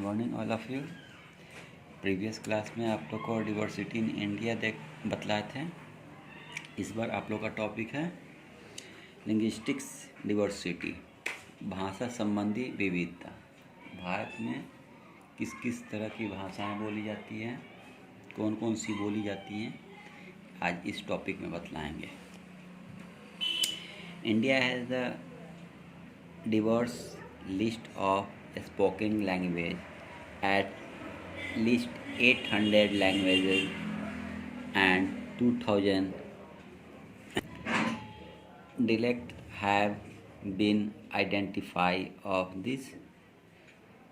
Morning all of you. Previous class में आप लोग को डिवर्सिटी इन इंडिया बतलाए थे। इस बार आप लोग का टॉपिक है लिंग्विस्टिक्स डिवर्सिटी, भाषा संबंधी विविधता। भारत में किस किस तरह की भाषाएं बोली जाती हैं, कौन कौन सी बोली जाती हैं, आज इस टॉपिक में बतलाएंगे। India has the diverse list of spoken language, at least 800 languages and 2000 dialects have been identified. Of these,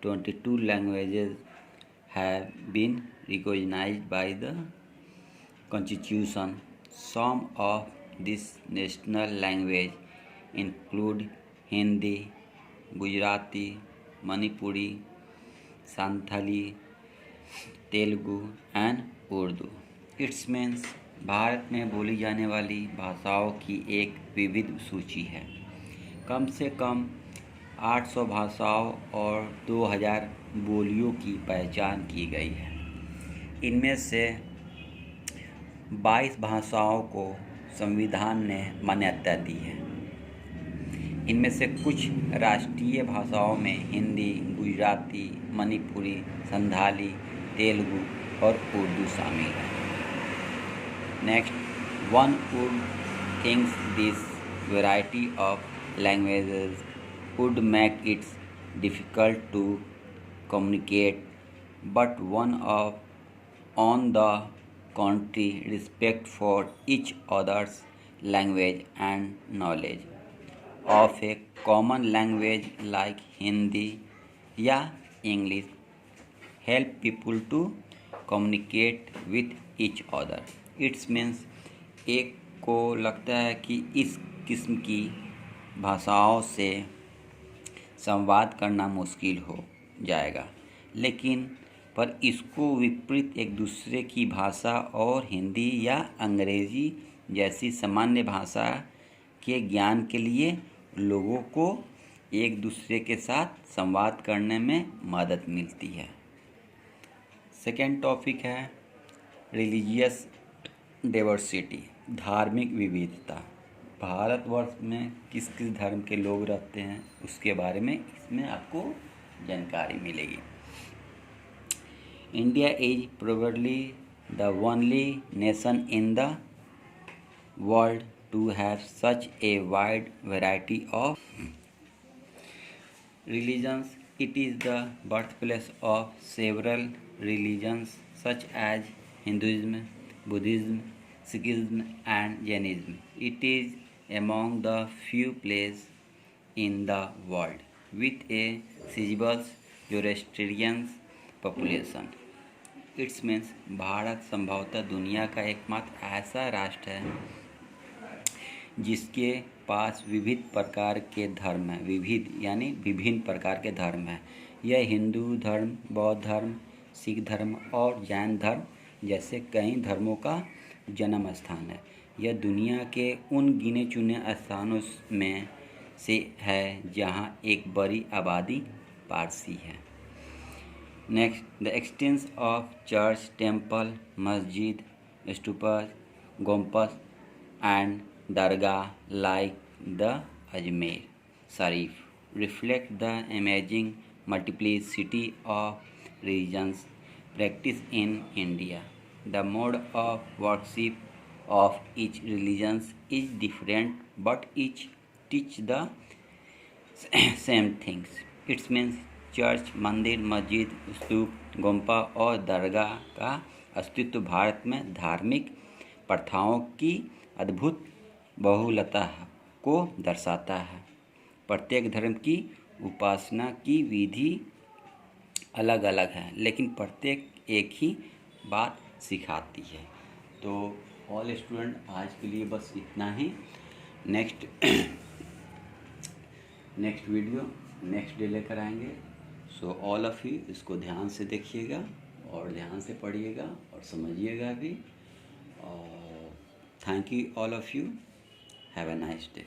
22 languages have been recognized by the Constitution. Some of these national languages include Hindi, Gujarati, Manipuri, Santhali, Telugu and Urdu. It's means Bharat में बोली जाने वाली भाषाओं की एक विविध सूची है। कम से कम 800 भाषाओं और 2000 बोलियों की पहचान की गई है। इनमें से 22 भाषाओं को संविधान ने मान्यता दी है। इनमें से कुछ राष्ट्रीय भाषाओं में हिंदी, गुजराती, मणिपुरी, संथाली, तेलुगु और उर्दू शामिल है। Next, one would thinks this variety of languages would make its difficult to communicate, but one of on the country respect for each others language and knowledge of a common language like Hindi या English help people to communicate with each other. It means एक को लगता है कि इस किस्म की भाषाओं से संवाद करना मुश्किल हो जाएगा, लेकिन पर इसको विपरीत एक दूसरे की भाषा और हिंदी या अंग्रेजी जैसी सामान्य भाषा के ज्ञान के लिए लोगों को एक दूसरे के साथ संवाद करने में मदद मिलती है। सेकेंड टॉपिक है रिलीजियस डाइवर्सिटी, धार्मिक विविधता। भारतवर्ष में किस किस धर्म के लोग रहते हैं उसके बारे में इसमें आपको जानकारी मिलेगी। India is probably the only nation in the world to have such a wide variety of religions. It is the birthplace of several religions such as Hinduism, Buddhism, Sikhism and Jainism. It is among the few places in the world with a sizable Zoroastrian population. It means Bharat संभवतः दुनिया का एकमात्र ऐसा राष्ट्र है जिसके पास विविध प्रकार के धर्म हैं। विविध यानी विभिन्न प्रकार के धर्म हैं। यह हिंदू धर्म, बौद्ध धर्म, सिख धर्म और जैन धर्म जैसे कई धर्मों का जन्म स्थान है। यह दुनिया के उन गिने चुने स्थानों में से है जहां एक बड़ी आबादी पारसी है। Next, the expanse of church, temple, मस्जिद, स्तूपस, गोम्पस and Dargah like the Ajmer Sharif reflect the amazing multiplicity of religions practiced in India. The mode of worship of each religion is different, but each teach the same things. It means church, मंदिर, मस्जिद, स्तूप, गोम्पा और दरगाह का अस्तित्व भारत में धार्मिक प्रथाओं की अद्भुत बहुलता को दर्शाता है। प्रत्येक धर्म की उपासना की विधि अलग अलग है, लेकिन प्रत्येक एक ही बात सिखाती है। तो ऑल स्टूडेंट, आज के लिए बस इतना ही। नेक्स्ट वीडियो नेक्स्ट डे लेकर आएंगे। सो ऑल ऑफ यू इसको ध्यान से देखिएगा और ध्यान से पढ़िएगा और समझिएगा भी। और thank you all of you. Have a nice day.